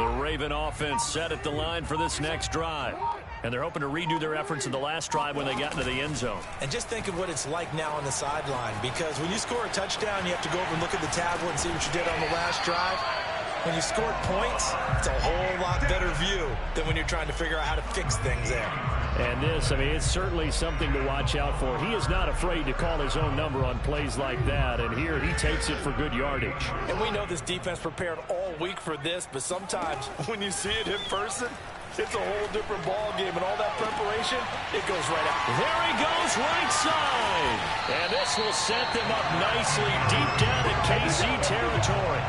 The Raven offense set at the line for this next drive. And they're hoping to redo their efforts in the last drive when they got into the end zone. And just think of what it's like now on the sideline, because when you score a touchdown, you have to go over and look at the tablet and see what you did on the last drive. When you scored points, it's a whole lot better view than when you're trying to figure out how to fix things there. And this, I mean, it's certainly something to watch out for. He is not afraid to call his own number on plays like that, and here he takes it for good yardage. And we know this defense prepared all week for this, but sometimes when you see it in person, it's a whole different ball game, and all that preparation, it goes right out. There he goes, right side. And this will set them up nicely deep down in KC territory.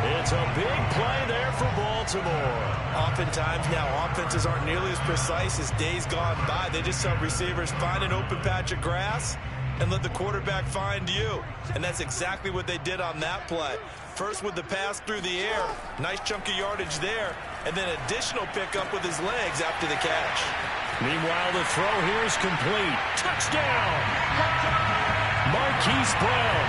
It's a big play there for Baltimore. Oftentimes now, offenses aren't nearly as precise as days gone by. They just tell receivers, find an open patch of grass and let the quarterback find you. And that's exactly what they did on that play. First with the pass through the air, nice chunk of yardage there, and then additional pickup with his legs after the catch. Meanwhile, the throw here is complete. Touchdown! Marquise Brown,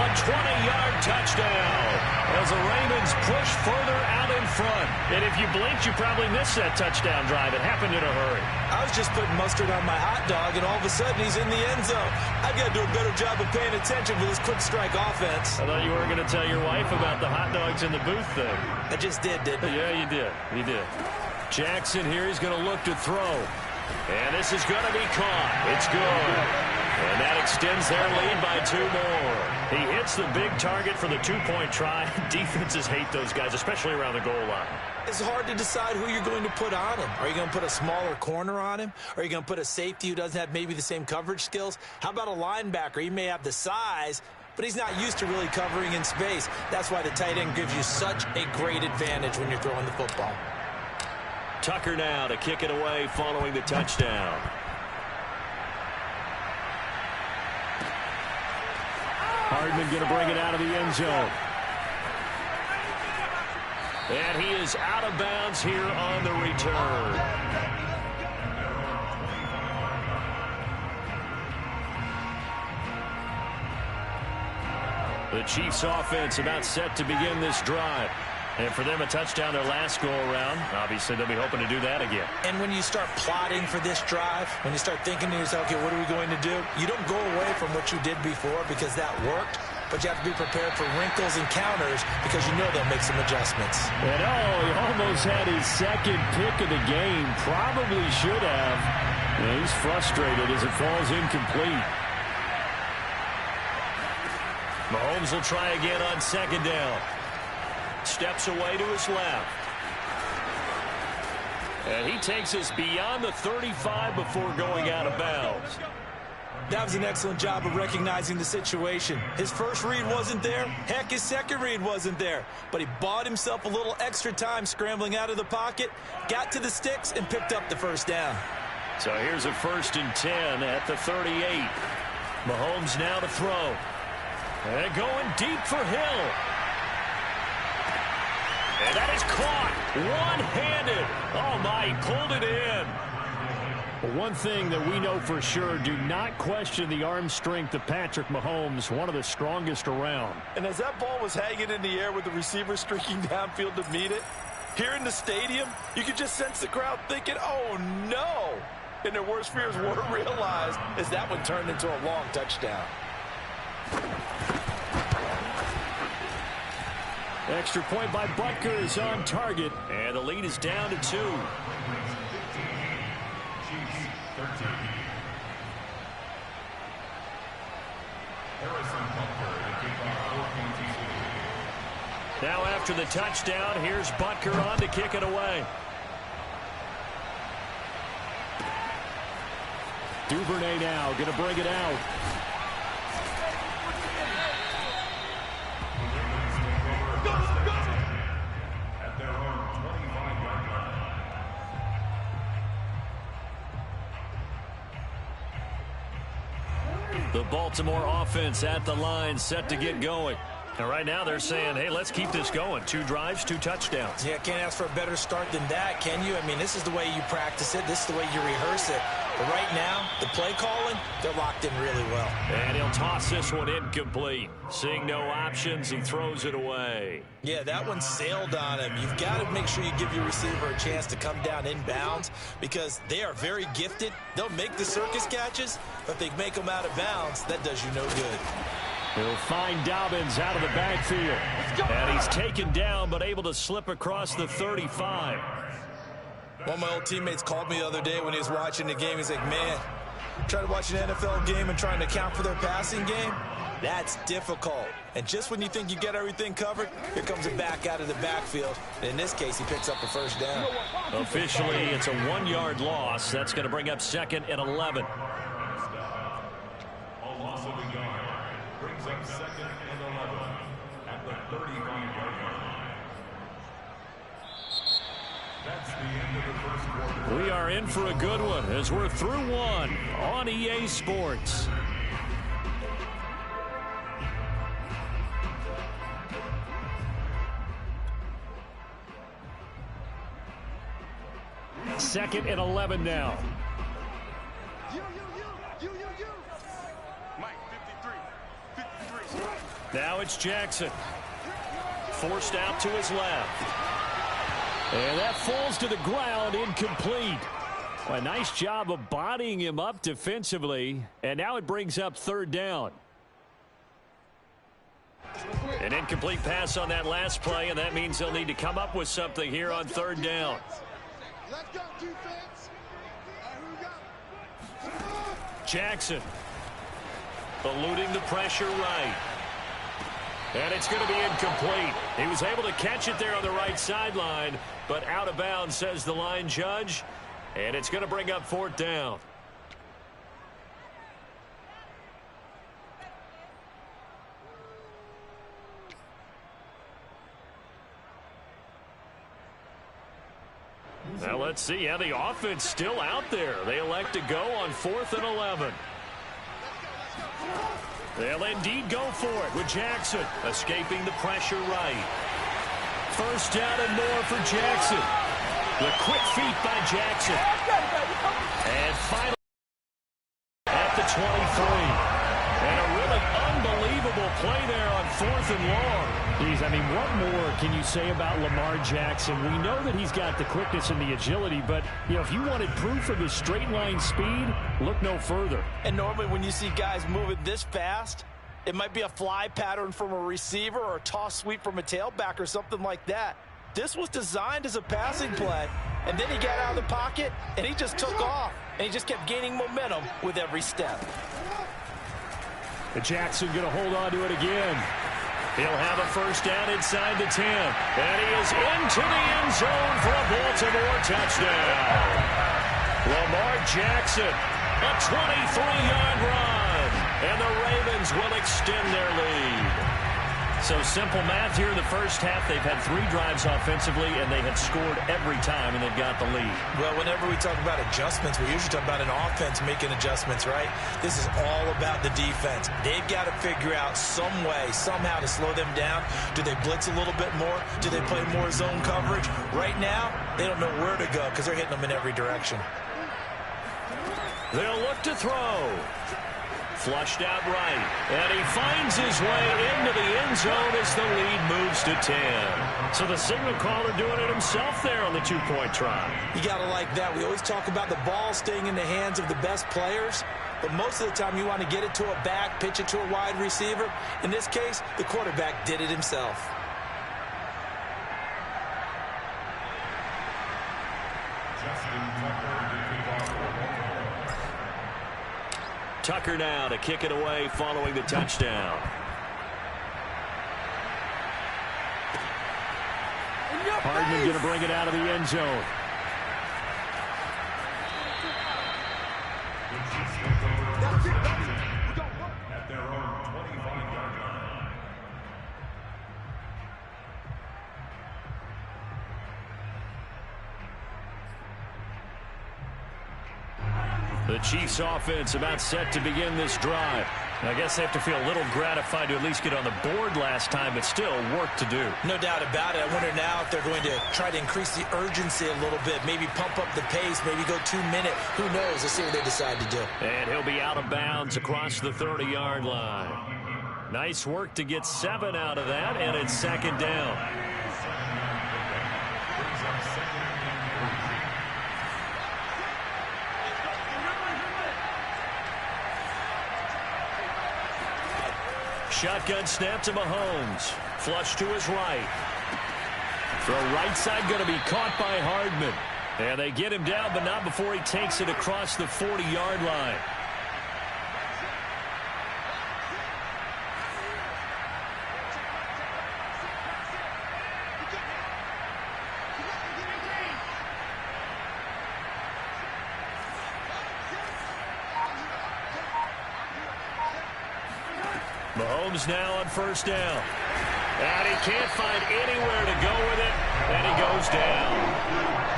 a 20-yard touchdown as the Ravens push further out in front. And if you blinked, you probably missed that touchdown drive. It happened in a hurry. I was just putting mustard on my hot dog, and all of a sudden he's in the end zone. I've got to do a better job of paying attention for this quick strike offense. I thought you weren't going to tell your wife about the hot dogs in the booth thing. I just did, didn't I? Yeah, you did. You did. Jackson here, he's going to look to throw. And this is going to be caught. It's good. And that extends their lead by 2 more. He hits the big target for the 2-point try. Defenses hate those guys, especially around the goal line. It's hard to decide who you're going to put on him. Are you going to put a smaller corner on him? Are you going to put a safety who doesn't have maybe the same coverage skills? How about a linebacker? He may have the size, but he's not used to really covering in space. That's why the tight end gives you such a great advantage when you're throwing the football. Tucker now to kick it away following the touchdown. Hardman going to bring it out of the end zone. And he is out of bounds here on the return. The Chiefs offense about set to begin this drive. And for them, a touchdown their last go-around. Obviously, they'll be hoping to do that again. And when you start plotting for this drive, when you start thinking to yourself, okay, what are we going to do? You don't go away from what you did before because that worked, but you have to be prepared for wrinkles and counters because you know they'll make some adjustments. And he almost had his second pick of the game. Probably should have. Yeah, he's frustrated as it falls incomplete. Mahomes will try again on second down. Steps away to his left. And he takes us beyond the 35 before going out of bounds. That was an excellent job of recognizing the situation. His first read wasn't there. Heck, his second read wasn't there. But he bought himself a little extra time scrambling out of the pocket, got to the sticks, and picked up the first down. So here's a 1st and 10 at the 38. Mahomes now to throw. And going deep for Hill. And that is caught one-handed. Oh, my, he pulled it in. Well, one thing that we know for sure, do not question the arm strength of Patrick Mahomes, one of the strongest around. And as that ball was hanging in the air with the receiver streaking downfield to meet it, here in the stadium, you could just sense the crowd thinking, oh, no. And their worst fears were realized as that one turned into a long touchdown. Extra point by Butker is on target, and the lead is down to 2. Now after the touchdown, here's Butker on to kick it away. Duvernay now going to bring it out. The Baltimore offense at the line, set to get going. And right now they're saying, hey, let's keep this going. 2 drives, 2 touchdowns. Yeah, can't ask for a better start than that, can you? I mean, this is the way you practice it. This is the way you rehearse it. But right now, the play calling, they're locked in really well. And he'll toss this one incomplete. Seeing no options, he throws it away. Yeah, that one sailed on him. You've got to make sure you give your receiver a chance to come down inbounds because they are very gifted. They'll make the circus catches, but if they make them out of bounds, that does you no good. He'll find Dobbins out of the backfield. And he's taken down, but able to slip across the 35. One of my old teammates called me the other day when he was watching the game. He's like, man, trying to watch an NFL game and trying to account for their passing game, that's difficult. And just when you think you get everything covered, here comes a back out of the backfield. And in this case, he picks up a first down. Officially, it's a 1-yard loss. That's going to bring up 2nd and 11. A loss of a yard brings up 2nd and 11 at the 35-yard line. That's the end of the first quarter. We are in for a good one as we're through one on EA Sports. Second and 11 now. Mike, 53. Now it's Jackson. Forced out to his left. And that falls to the ground, incomplete. A nice job of bodying him up defensively. And now it brings up 3rd down. An incomplete pass on that last play, and that means they'll need to come up with something here on 3rd down. Let's go, defense. Jackson eluding the pressure right. And it's going to be incomplete. He was able to catch it there on the right sideline, but out of bounds, says the line judge. And it's going to bring up 4th down. Now let's see. Yeah, the offense still out there. They elect to go on 4th and 11. They'll indeed go for it with Jackson escaping the pressure right. First down and more for Jackson. The quick feet by Jackson. And finally at the 23. And a really unbelievable play there on 4th and long. Geez, I mean, what more can you say about Lamar Jackson? We know that he's got the quickness and the agility, but, you know, if you wanted proof of his straight line speed, look no further. And normally when you see guys moving this fast, it might be a fly pattern from a receiver or a toss sweep from a tailback or something like that. This was designed as a passing play, and then he got out of the pocket, and he just took off, and he just kept gaining momentum with every step. Jackson going to hold on to it again. He'll have a first down inside the 10. And he is into the end zone for a Baltimore touchdown. Lamar Jackson, a 23-yard run. And the Ravens will extend their lead. So simple math here in the first half. They've had 3 drives offensively, and they have scored every time, and they've got the lead. Well, whenever we talk about adjustments, we usually talk about an offense making adjustments, right? This is all about the defense. They've got to figure out some way, somehow to slow them down. Do they blitz a little bit more? Do they play more zone coverage? Right now, they don't know where to go because they're hitting them in every direction. They'll look to throw. Flushed out right. And he finds his way into the end zone as the lead moves to 10. So the signal caller doing it himself there on the 2-point try. You got to like that. We always talk about the ball staying in the hands of the best players. But most of the time you want to get it to a back, pitch it to a wide receiver. In this case, the quarterback did it himself. Tucker now to kick it away following the touchdown. Hardman going to bring it out of the end zone. At their own 25-yard line. The Chiefs offense about set to begin this drive. I guess they have to feel a little gratified to at least get on the board last time, but still work to do. No doubt about it. I wonder now if they're going to try to increase the urgency a little bit, maybe pump up the pace, maybe go 2 minutes. Who knows? Let's see what they decide to do. And he'll be out of bounds across the 30-yard line. Nice work to get 7 out of that, and it's second down. Shotgun snap to Mahomes. Flush to his right. Throw right side going to be caught by Hardman. And they get him down, but not before he takes it across the 40-yard line. Mahomes now on first down. And he can't find anywhere to go with it, and he goes down.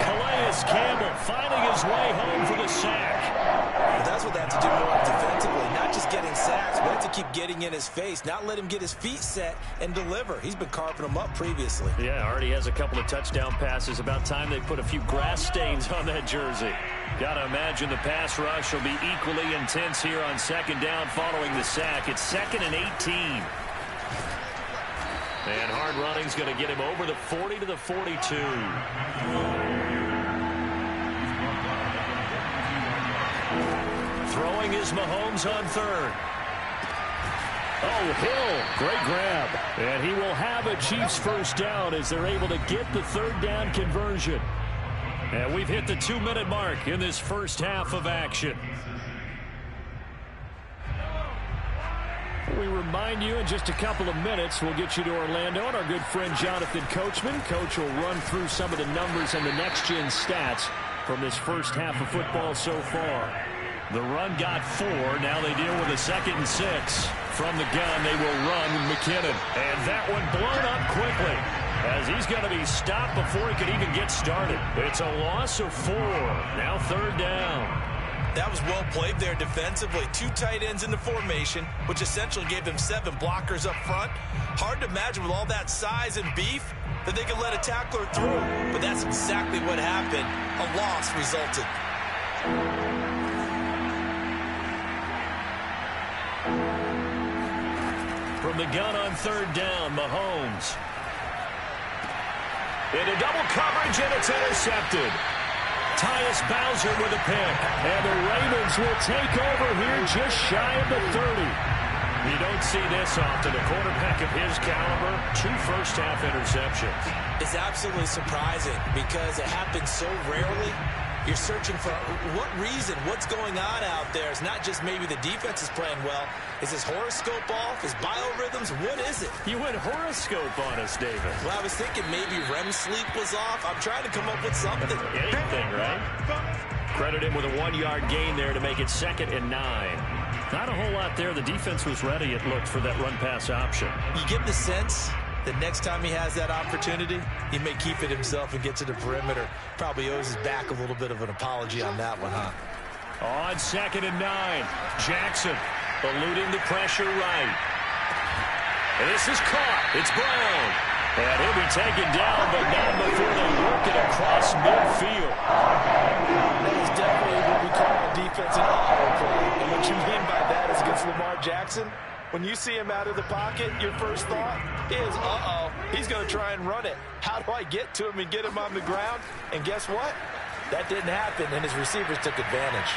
Calais Campbell finding his way home for the sack. That's what they have to do more defensively, not just getting sacks, but have to keep getting in his face, not let him get his feet set and deliver. He's been carving them up previously. Yeah, already has a couple of touchdown passes. About time they put a few grass stains on that jersey. Got to imagine the pass rush will be equally intense here on second down following the sack. It's 2nd and 18. And hard running's going to get him over the 40 to the 42. Throwing is Mahomes on third. Oh, Hill, great grab. And he will have a Chiefs first down as they're able to get the third down conversion. And we've hit the 2-minute mark in this first half of action. We remind you in just a couple of minutes we'll get you to Orlando and our good friend Jonathan Coachman. Coach will run through some of the numbers and the next-gen stats from this first half of football so far. The run got 4. Now they deal with a 2nd and 6. From the gun, they will run McKinnon. And that one blown up quickly as he's going to be stopped before he could even get started. It's a loss of 4. Now third down. That was well played there defensively. 2 tight ends in the formation, which essentially gave them 7 blockers up front. Hard to imagine with all that size and beef that they could let a tackler through. But that's exactly what happened. A loss resulted. From the gun on third down, Mahomes. Into double coverage, and it's intercepted. Tyus Bowser with a pick. And the Ravens will take over here just shy of the 30. You don't see this often. A quarterback of his caliber, 2 first-half interceptions. It's absolutely surprising because it happens so rarely. You're searching for what reason, what's going on out there. It's not just maybe the defense is playing well. Is his horoscope off? His biorhythms? What is it? You went horoscope on us, David. Well, I was thinking maybe REM sleep was off. I'm trying to come up with something. Anything, right? Credit him with a 1-yard gain there to make it 2nd and 9. Not a whole lot there. The defense was ready, it looked, for that run-pass option. You get the sense that next time he has that opportunity, he may keep it himself and get to the perimeter. Probably owes his back a little bit of an apology on that one, huh? On 2nd and 9, Jackson eluding the pressure right. And this is caught. It's Brown. And he'll be taken down, but not before they work it across midfield. That is definitely what we call on defense an auto play. And what you mean by that is against Lamar Jackson, when you see him out of the pocket, your first thought is, he's going to try and run it. How do I get to him and get him on the ground? And guess what? That didn't happen, and his receivers took advantage.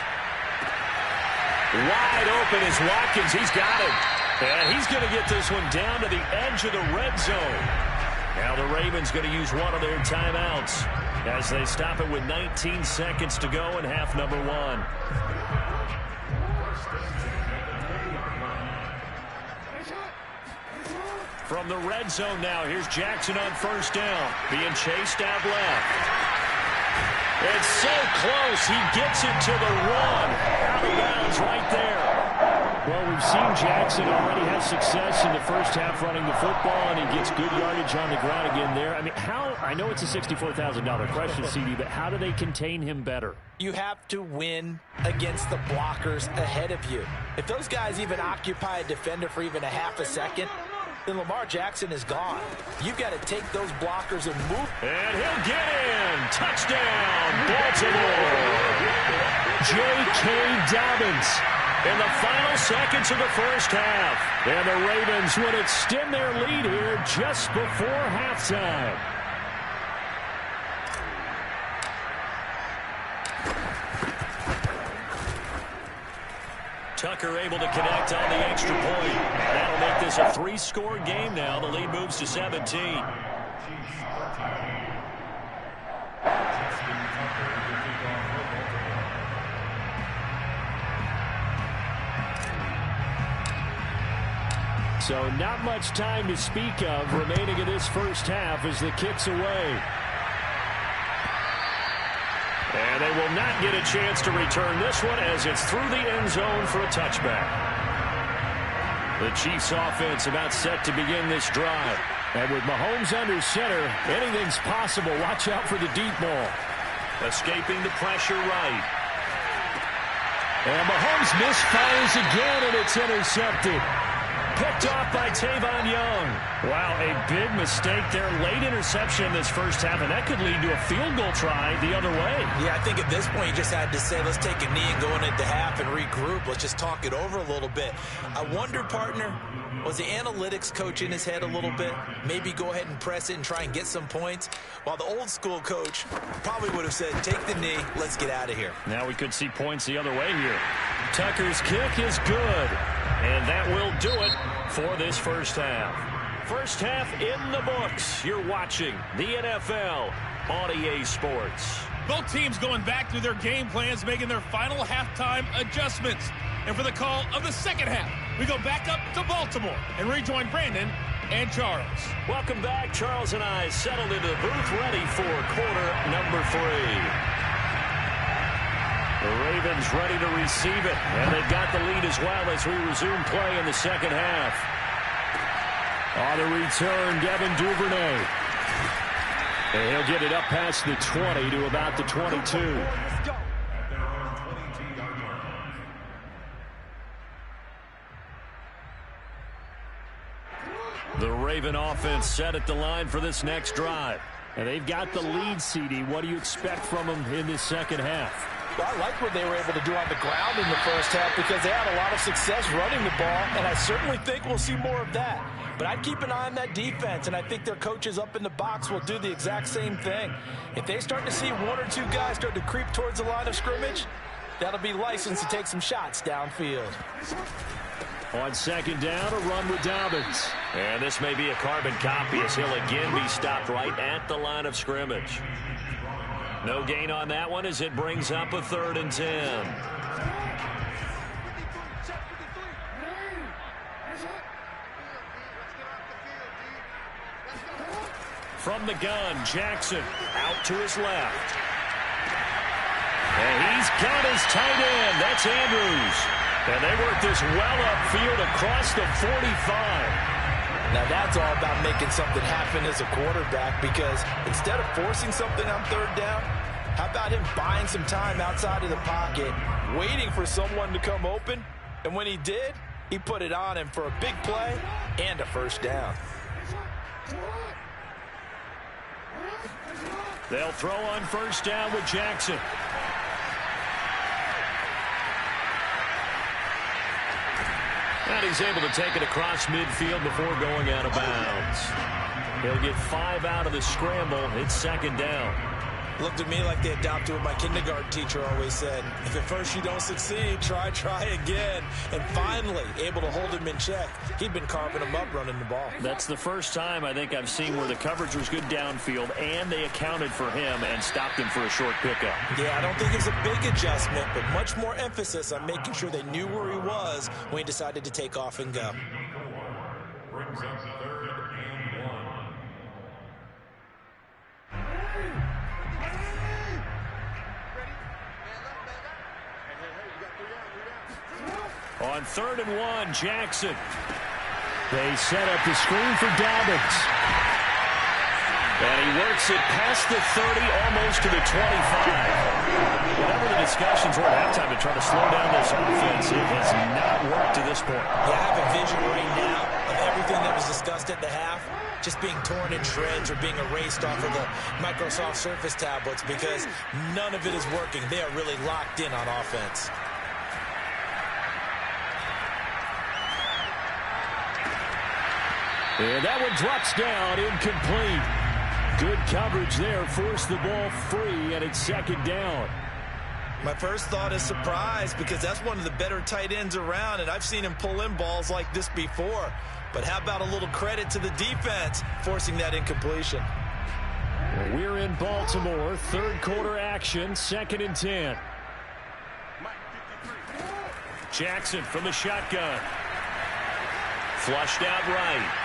Wide open is Watkins. He's got him. And he's going to get this one down to the edge of the red zone. Now the Ravens going to use one of their timeouts as they stop it with 19 seconds to go in half number 1. From the red zone now, here's Jackson on first down. Being chased out left. It's so close, he gets it to the 1. Out of bounds right there. Well, we've we've seen Jackson already have success in the first half running the football, and he gets good yardage on the ground again there. I mean, I know it's a $64,000 question, CD, but how do they contain him better? You have to win against the blockers ahead of you. If those guys even occupy a defender for even a half a second, then Lamar Jackson is gone. You've got to take those blockers and move. And he'll get in. Touchdown, Baltimore. J.K. Dobbins in the final seconds of the first half. And the Ravens would extend their lead here just before halftime. Tucker able to connect on the extra point. That'll make this a 3-score game now. The lead moves to 17. So not much time to speak of remaining in this first half as the kick's away. And they will not get a chance to return this one as it's through the end zone for a touchback. The Chiefs offense about set to begin this drive. And with Mahomes under center, anything's possible. Watch out for the deep ball. Escaping the pressure right. And Mahomes misfires again, and it's intercepted. Picked off by Tavon Young. Wow, a big mistake there. Late interception in this first half, and that could lead to a field goal try the other way. Yeah, I think at this point you just had to say, let's take a knee and go into half and regroup. Let's just talk it over a little bit. I wonder, partner, was the analytics coach in his head a little bit? Maybe go ahead and press it and try and get some points? While the old school coach probably would have said, take the knee, let's get out of here. Now we could see points the other way here. Tucker's kick is good. And that will do it for this first half. First half in the books. You're watching the NFL on EA Sports. Both teams going back through their game plans, making their final halftime adjustmts. And for the call of the second half, we go back up to Baltimore and rejoin Brandon and Charles. Welcome back. Charles and I settled into the booth, ready for quarter number 3. The Ravens ready to receive it, and they've got the lead as well as we resume play in the second half. On the return, Devin Duvernay. And he'll get it up past the 20 to about the 22. The Raven offense set at the line for this next drive. And they've got the lead, CD. What do you expect from them in this second half? Well, I like what they were able to do on the ground in the first half because they had a lot of success running the ball, and I certainly think we'll see more of that. But I'd keep an eye on that defense, and I think their coaches up in the box will do the exact same thing. If they start to see 1 or 2 guys start to creep towards the line of scrimmage, that'll be licensed to take some shots downfield. On second down, a run with Dobbins. And this may be a carbon copy as he'll again be stopped right at the line of scrimmage. No gain on that one as it brings up a 3rd and 10. From the gun, Jackson out to his left. And he's got his tight end. That's Andrews. And they work this well upfield across the 45. Now that's all about making something happen as a quarterback because instead of forcing something on 3rd down, how about him buying some time outside of the pocket, waiting for someone to come open, and when he did, he put it on him for a big play and a first down. They'll throw on first down with Jackson. And he's able to take it across midfield before going out of bounds. He'll get 5 out of the scramble. It's second down. Looked at me like they adopted what my kindergarten teacher always said. If at first you don't succeed, try again. And finally, able to hold him in check. He'd been carving him up running the ball. That's the first time I think I've seen where the coverage was good downfield and they accounted for him and stopped him for a short pickup. Yeah, I don't think it was a big adjustment, but much more emphasis on making sure they knew where he was when he decided to take off and go. Brings up 3rd and 1. On 3rd and 1, Jackson. They set up the screen for Dobbins. And he works it past the 30, almost to the 25. Whatever the discussions were at halftime to try to slow down this offense, it has not worked to this point. Yeah, I have a vision right now of everything that was discussed at the half just being torn in shreds or being erased off of the Microsoft Surface tablets because none of it is working. They are really locked in on offense. And that one drops down, incomplete. Good coverage there, forced the ball free, and it's 2nd down. My first thought is surprise because that's one of the better tight ends around, and I've seen him pull in balls like this before. But how about a little credit to the defense forcing that incompletion? Well, we're in Baltimore, 3rd quarter action, 2nd and 10. Jackson from the shotgun. Flushed out right.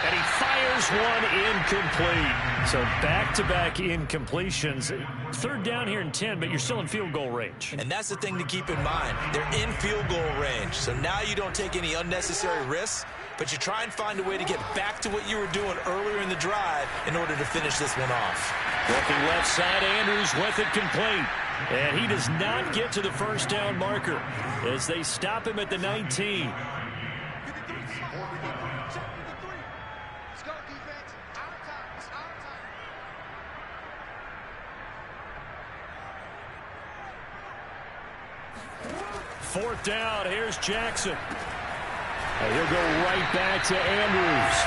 And he fires one incomplete. So back-to-back incompletions. 3rd down here and 10, but you're still in field goal range. And that's the thing to keep in mind. They're in field goal range. So now you don't take any unnecessary risks, but you try and find a way to get back to what you were doing earlier in the drive in order to finish this one off. Looking left side, Andrews with it complete. And he does not get to the 1st down marker as they stop him at the 19. Fourth down, here's Jackson. And he'll go right back to Andrews.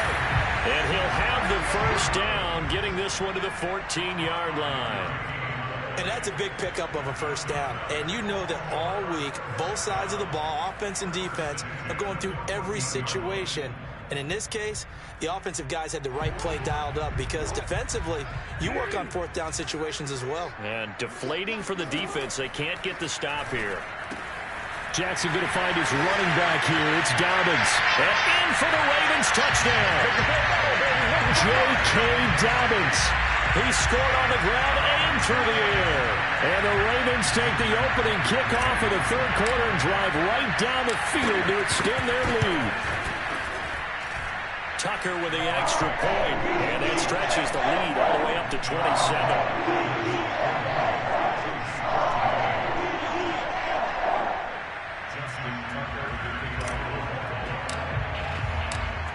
And he'll have the 1st down, getting this one to the 14-yard line. And that's a big pickup of a 1st down. And you know that all week, both sides of the ball, offense and defense, are going through every situation. And in this case, the offensive guys had the right play dialed up because defensively, you work on 4th down situations as well. And deflating for the defense. They can't get the stop here. Jackson going to find his running back here. It's Dobbins. And in for the Ravens touchdown. J.K. Dobbins. He scored on the ground and through the air. And the Ravens take the opening kickoff of the 3rd quarter and drive right down the field to extend their lead. Tucker with the extra point. And that stretches the lead all the way up to 27.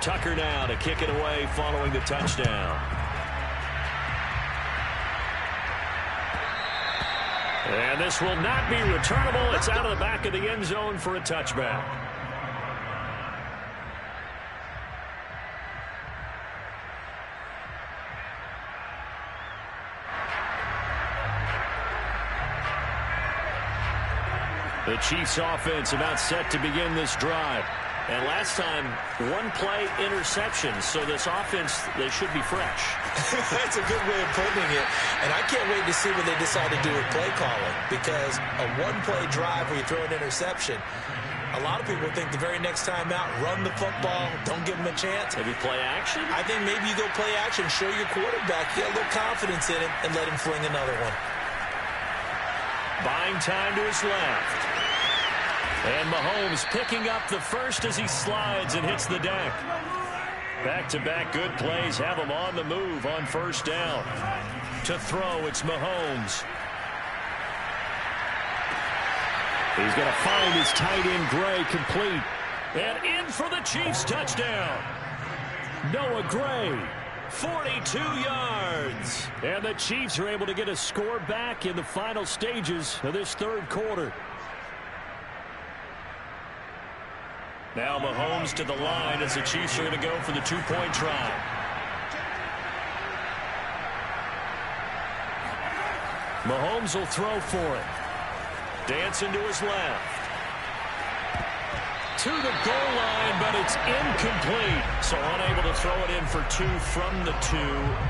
Tucker now to kick it away following the touchdown. And this will not be returnable. It's out of the back of the end zone for a touchback. The Chiefs offense about set to begin this drive. And last time, 1-play interception. So this offense, they should be fresh. That's a good way of putting it. And I can't wait to see what they decide to do with play calling. Because a 1-play drive where you throw an interception, a lot of people think the very next time out, run the football, don't give them a chance. Maybe play action? I think maybe you go play action, show your quarterback, get a little confidence in it, and let him fling another one. Buying time to his left. And Mahomes picking up the 1st as he slides and hits the deck. Back-to-back good plays have him on the move on 1st down. To throw, it's Mahomes. He's going to find his tight end Gray complete. And in for the Chiefs touchdown. Noah Gray, 42 yards. And the Chiefs are able to get a score back in the final stages of this 3rd quarter. Now Mahomes to the line as the Chiefs are going to go for the 2-point try. Mahomes will throw for it. Dancing to his left. To the goal line, but it's incomplete. So unable to throw it in for 2 from the 2.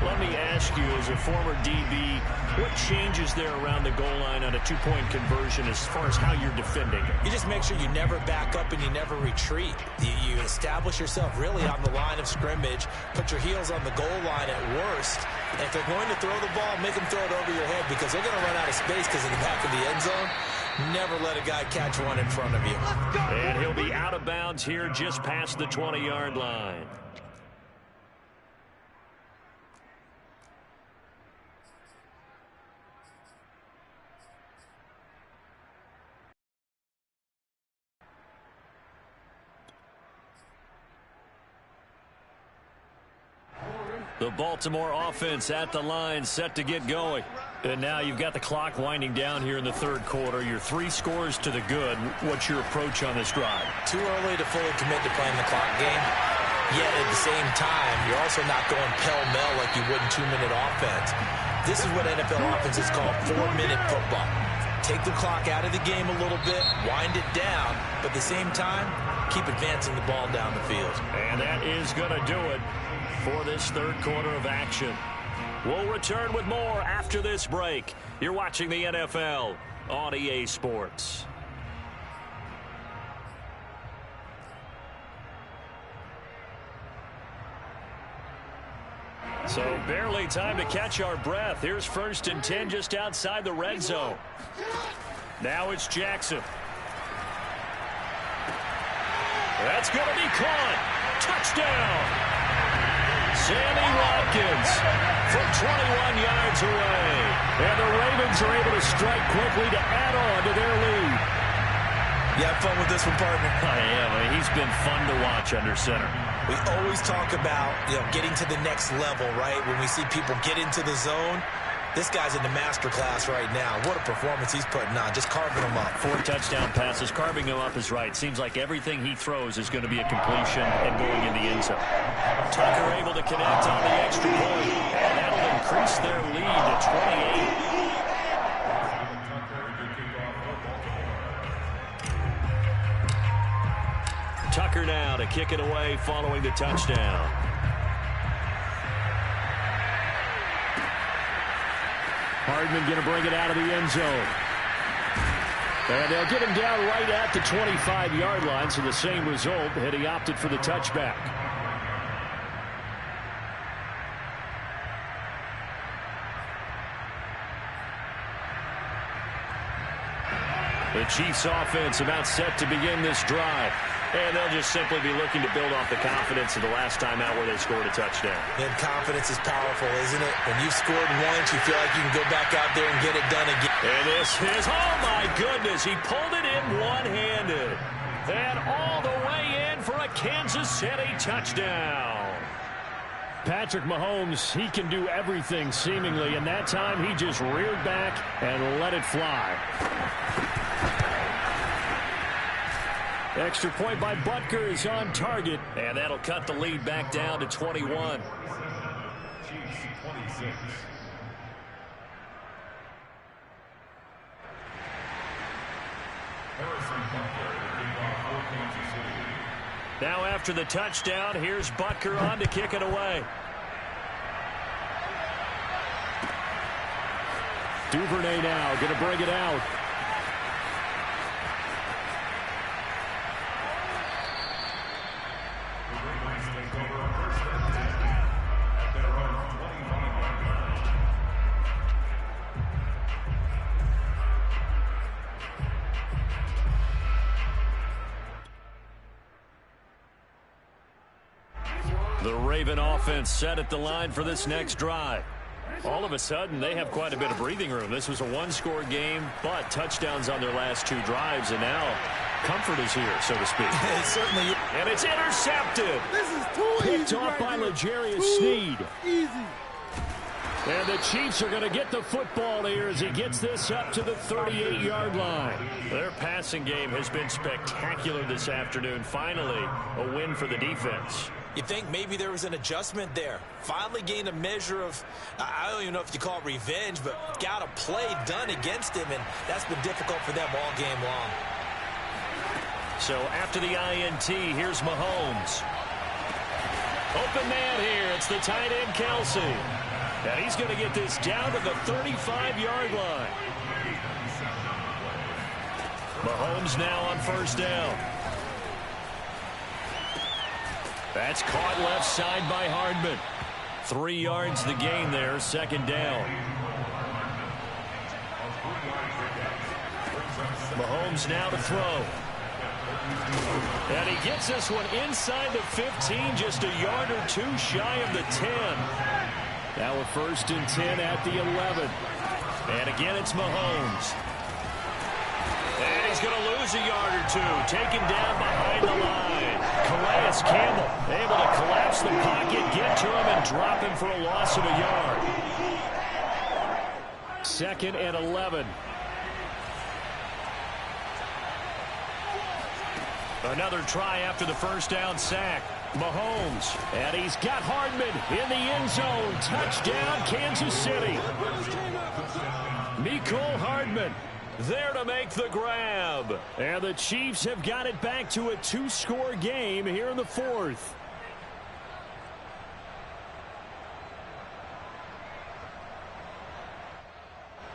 Let me ask you, as a former DB, what changes there around the goal line on a 2-point conversion as far as how you're defending it? You just make sure you never back up and you never retreat. You establish yourself really on the line of scrimmage, put your heels on the goal line at worst. And if they're going to throw the ball, make them throw it over your head because they're going to run out of space because in the back of the end zone, Never let a guy catch one in front of you. And he'll be out of bounds here just past the 20-yard line. The Baltimore offense at the line, set to get going. And now you've got the clock winding down here in the third quarter. Your 3 scores to the good. What's your approach on this drive? Too early to fully commit to playing the clock game. Yet at the same time, you're also not going pell-mell like you would in 2-minute offense. This is what NFL offenses call 4-minute football. Take the clock out of the game a little bit, wind it down, but at the same time, keep advancing the ball down the field. And that is going to do it for this third quarter of action. We'll return with more after this break. You're watching the NFL on EA Sports. So barely time to catch our breath. Here's 1st and 10 just outside the red zone. Now it's Jackson. That's going to be caught. Touchdown. Sammy Watkins from 21 yards away. And the Ravens are able to strike quickly to add on to their lead. You have fun with this one, partner? I am. He's been fun to watch under center. We always talk about, getting to the next level, right? When we see people get into the zone, this guy's in the master class right now. What a performance he's putting on, just carving them up. 4 touchdown passes, carving them up is right. Seems like everything he throws is going to be a completion and going in the end zone. Tucker able to connect on the extra point, and that'll increase their lead to 28. Tucker now to kick it away following the touchdown. Hardman going to bring it out of the end zone. And they'll get him down right at the 25-yard line, so the same result, had he opted for the touchback. The Chiefs offense about set to begin this drive. And they'll just simply be looking to build off the confidence of the last time out where they scored a touchdown. And confidence is powerful, isn't it? When you've scored once, you feel like you can go back out there and get it done again. And this is, oh my goodness, he pulled it in one-handed. And all the way in for a Kansas City touchdown. Patrick Mahomes, he can do everything seemingly, and that time he just reared back and let it fly. Extra point by Butker is on target, and that'll cut the lead back down to 21. Chiefs 26. Harrison Butker to kick off for Kansas City. Now after the touchdown, here's Butker on to kick it away. Duvernay now going to bring it out. The Raven offense set at the line for this next drive. All of a sudden, they have quite a bit of breathing room. This was a one-score game, but touchdowns on their last 2 drives, and now comfort is here, so to speak. It certainly is. And it's intercepted. This is too easy. Picked off by L'Jarius Sneed. Easy. And the Chiefs are going to get the football here as he gets this up to the 38-yard line. Their passing game has been spectacular this afternoon. Finally, a win for the defense. You think maybe there was an adjustment there. Finally gained a measure of, I don't even know if you call it revenge, but got a play done against him, and that's been difficult for them all game long. So after the INT, here's Mahomes. Open man here. It's the tight end, Kelsey. And he's going to get this down to the 35-yard line. Mahomes now on first down. That's caught left side by Hardman. 3 yards the gain there, second down. A 3-yard pickup brings up Mahomes now to throw. And he gets this one inside the 15, just a yard or two shy of the 10. Now a 1st and 10 at the 11. And again, it's Mahomes. And he's going to lose a yard or two, taken down behind the line. Calais Campbell able to collapse the pocket, get to him, and drop him for a loss of a yard. 2nd and 11. Another try after the 1st down sack. Mahomes, and he's got Hardman in the end zone. Touchdown, Kansas City. Mecole Hardman there to make the grab. And the Chiefs have got it back to a 2-score game here in the 4th.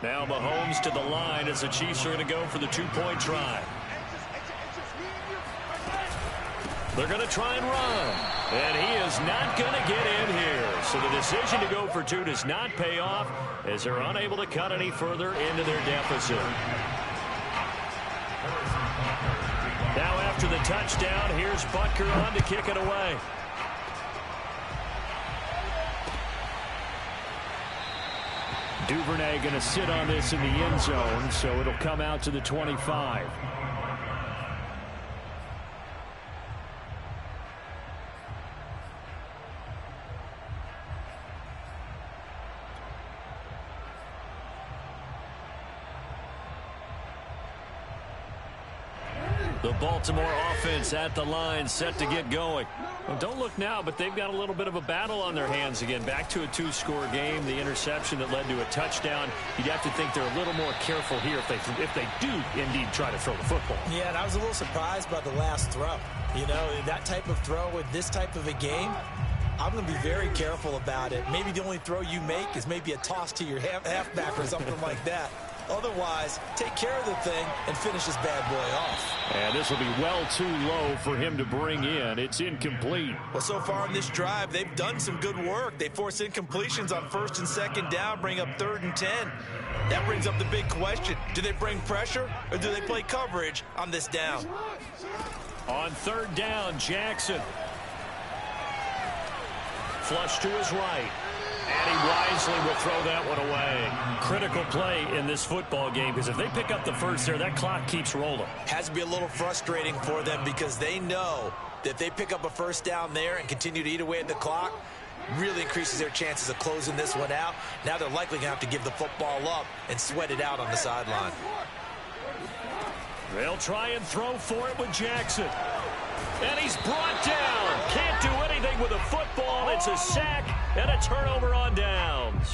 Now Mahomes to the line as the Chiefs are going to go for the 2-point try. They're going to try and run. And he is not going to get in here. So the decision to go for 2 does not pay off as they're unable to cut any further into their deficit. Now after the touchdown, here's Butker on to kick it away. Duvernay going to sit on this in the end zone, so it'll come out to the 25. The Baltimore offense at the line, set to get going. Well, don't look now, but they've got a little bit of a battle on their hands again. Back to a 2-score game. The interception that led to a touchdown. You'd have to think they're a little more careful here if they do indeed try to throw the football. Yeah, and I was a little surprised by the last throw. You know, that type of throw with this type of a game, I'm going to be very careful about it. Maybe the only throw you make is maybe a toss to your halfback or something like that. Otherwise, take care of the thing and finish this bad boy off. And this will be well too low for him to bring in. It's incomplete. Well, so far in this drive, they've done some good work. They force incompletions on 1st and 2nd down, bring up 3rd and 10. That brings up the big question. Do they bring pressure or do they play coverage on this down? On 3rd down, Jackson. Flush to his right. And he wisely will throw that one away. Critical play in this football game because if they pick up the 1st there, that clock keeps rolling. Has to be a little frustrating for them because they know that if they pick up a 1st down there and continue to eat away at the clock, really increases their chances of closing this one out. Now they're likely going to have to give the football up and sweat it out on the sideline. They'll try and throw for it with Jackson. And he's brought down. Can't do anything with a football. It's a sack and a turnover on downs.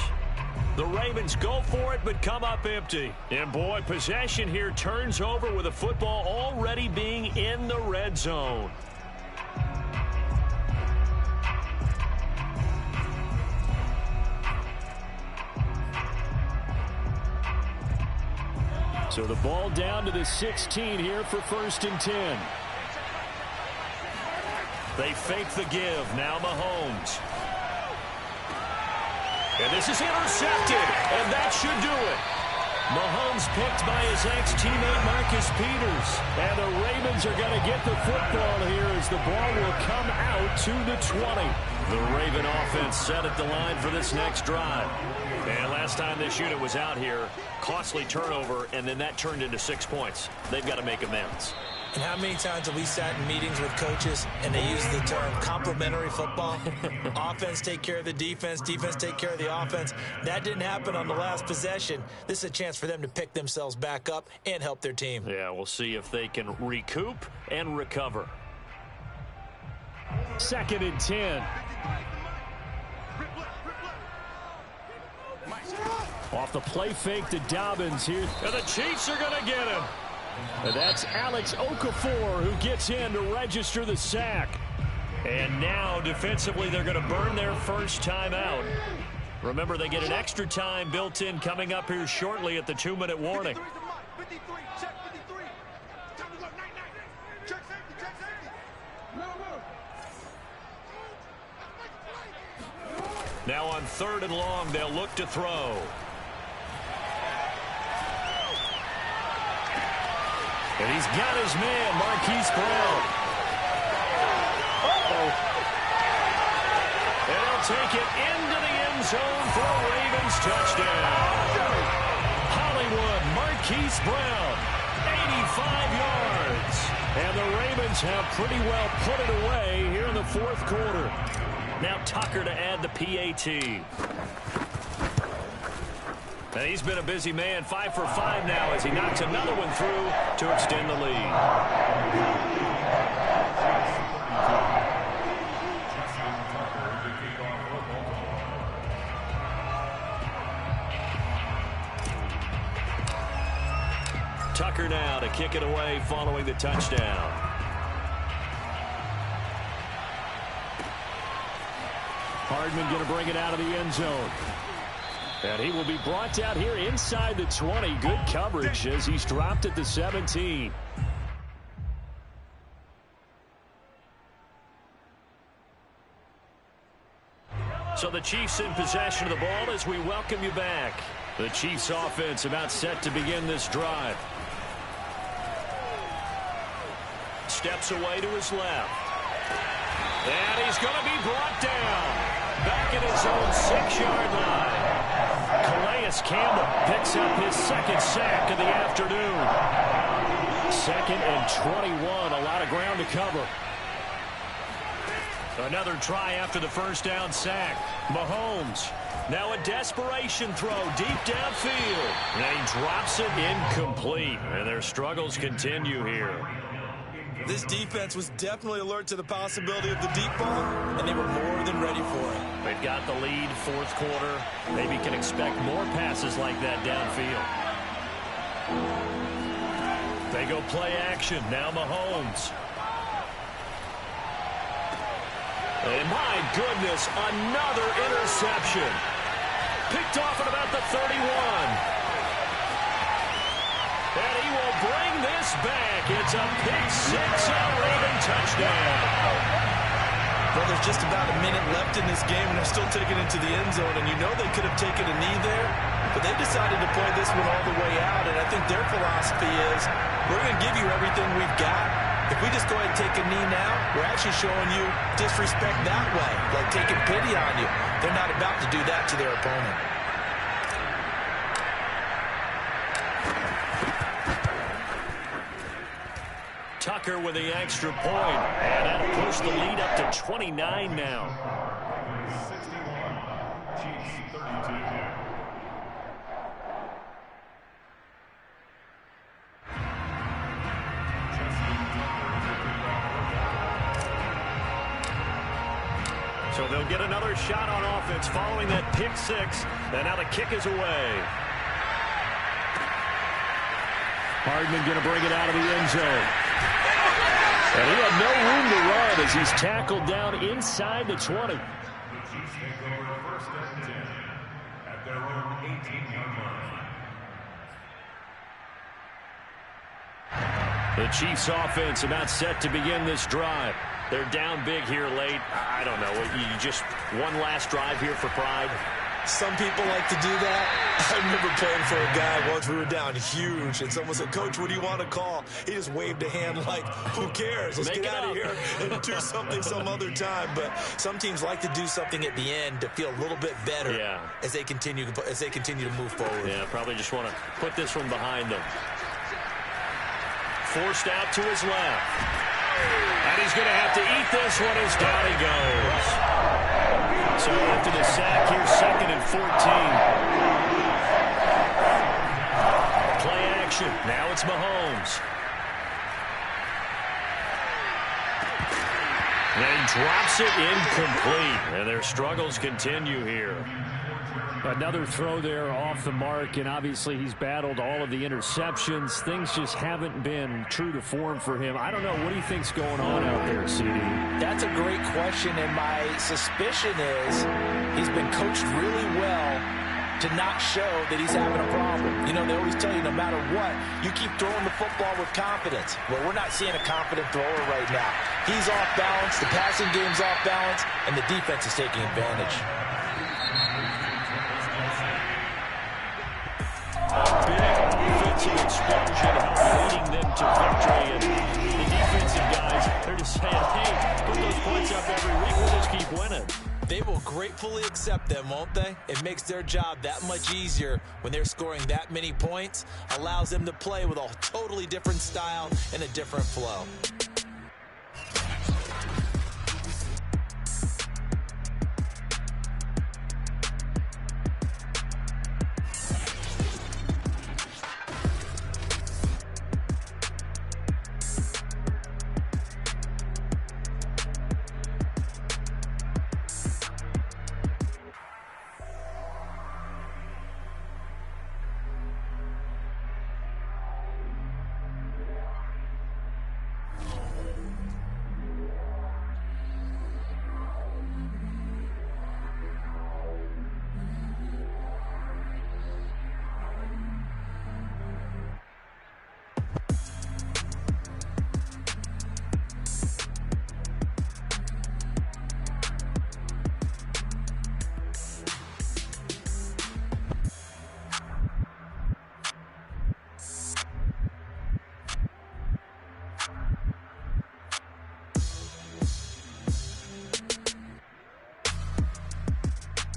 The Ravens go for it but come up empty. And boy, possession here turns over with a football already being in the red zone. So the ball down to the 16 here for 1st and 10. They fake the give. Now Mahomes. And this is intercepted. And that should do it. Mahomes picked by his ex-teammate Marcus Peters. And the Ravens are going to get the football here as the ball will come out to the 20. The Raven offense set at the line for this next drive. And last time this unit was out here, costly turnover, and then that turned into 6 points. They've got to make amends. And how many times have we sat in meetings with coaches and they use the term complementary football? Offense take care of the defense, defense take care of the offense. That didn't happen on the last possession. This is a chance for them to pick themselves back up and help their team. Yeah, we'll see if they can recoup and recover. 2nd and 10. Off the play fake to Dobbins here. And the Chiefs are going to get him. And that's Alex Okafor who gets in to register the sack. And now defensively they're going to burn their first time out. Remember, they get an extra time built in coming up here shortly at the 2-minute warning. Now on 3rd and long, they'll look to throw. And he's got his man, Marquise Brown. And he'll take it into the end zone for a Ravens touchdown. Hollywood, Marquise Brown, 85 yards. And the Ravens have pretty well put it away here in the fourth quarter. Now Tucker to add the PAT. And he's been a busy man, 5 for 5 now as he knocks another one through to extend the lead. Tucker now to kick it away following the touchdown. Hardman going to bring it out of the end zone. And he will be brought down here inside the 20. Good coverage as he's dropped at the 17. So the Chiefs in possession of the ball as we welcome you back. The Chiefs offense about set to begin this drive. Steps away to his left. And he's going to be brought down. Back at his own 6-yard line. Calais Campbell picks up his second sack of the afternoon. 2nd and 21. A lot of ground to cover. Another try after the first down sack. Mahomes. Now a desperation throw deep downfield. And he drops it incomplete. And their struggles continue here. This defense was definitely alert to the possibility of the deep ball, and they were more than ready for it. They've got the lead, fourth quarter. Maybe can expect more passes like that downfield. They go play action. Now Mahomes. And my goodness, another interception. Picked off at about the 31. And he will bring this back. It's a pick-6 and a Raven touchdown. Well, there's just about a minute left in this game, and they're still taking it to the end zone. And you know they could have taken a knee there, but they decided to play this one all the way out. And I think their philosophy is, we're going to give you everything we've got. If we just go ahead and take a knee now, we're actually showing you disrespect that way, like taking pity on you. They're not about to do that to their opponent. Tucker with the extra point, and that'll push the lead up to 29 now. 61, Chiefs 32. So they'll get another shot on offense following that pick-6, and now the kick is away. Hardman going to bring it out of the end zone. And he had no room to run as he's tackled down inside the 20. The Chiefs take over 1st and 10 at their own 18-yard line. The Chiefs offense about set to begin this drive. They're down big here late. I don't know. You just one last drive here for pride. Some people like to do that. I remember playing for a guy once. We were down huge, and someone said, "Coach, what do you want to call?" He just waved a hand like, "Who cares? Let's get out of here and do something some other time." But some teams like to do something at the end to feel a little bit better as they continue to move forward. Yeah, probably just want to put this one behind them. Forced out to his left. And he's going to have to eat this one as down he goes. So after the sack, here's 2nd and 14. Play action. Now it's Mahomes. And drops it incomplete. And their struggles continue here. Another throw there off the mark, and obviously he's battled all of the interceptions. Things just haven't been true to form for him. I don't know. What do you think's going on out there, CD? That's a great question, and my suspicion is he's been coached really well to not show that he's having a problem. You know, they always tell you no matter what, you keep throwing the football with confidence. Well, we're not seeing a confident thrower right now. He's off balance, the passing game's off balance, and the defense is taking advantage. Big offensive explosion leading them to victory. And the defensive guys, they're just saying, hey, put those points up every week. We'll just keep winning. They will gratefully accept them, won't they? It makes their job that much easier when they're scoring that many points. Allows them to play with a totally different style and a different flow.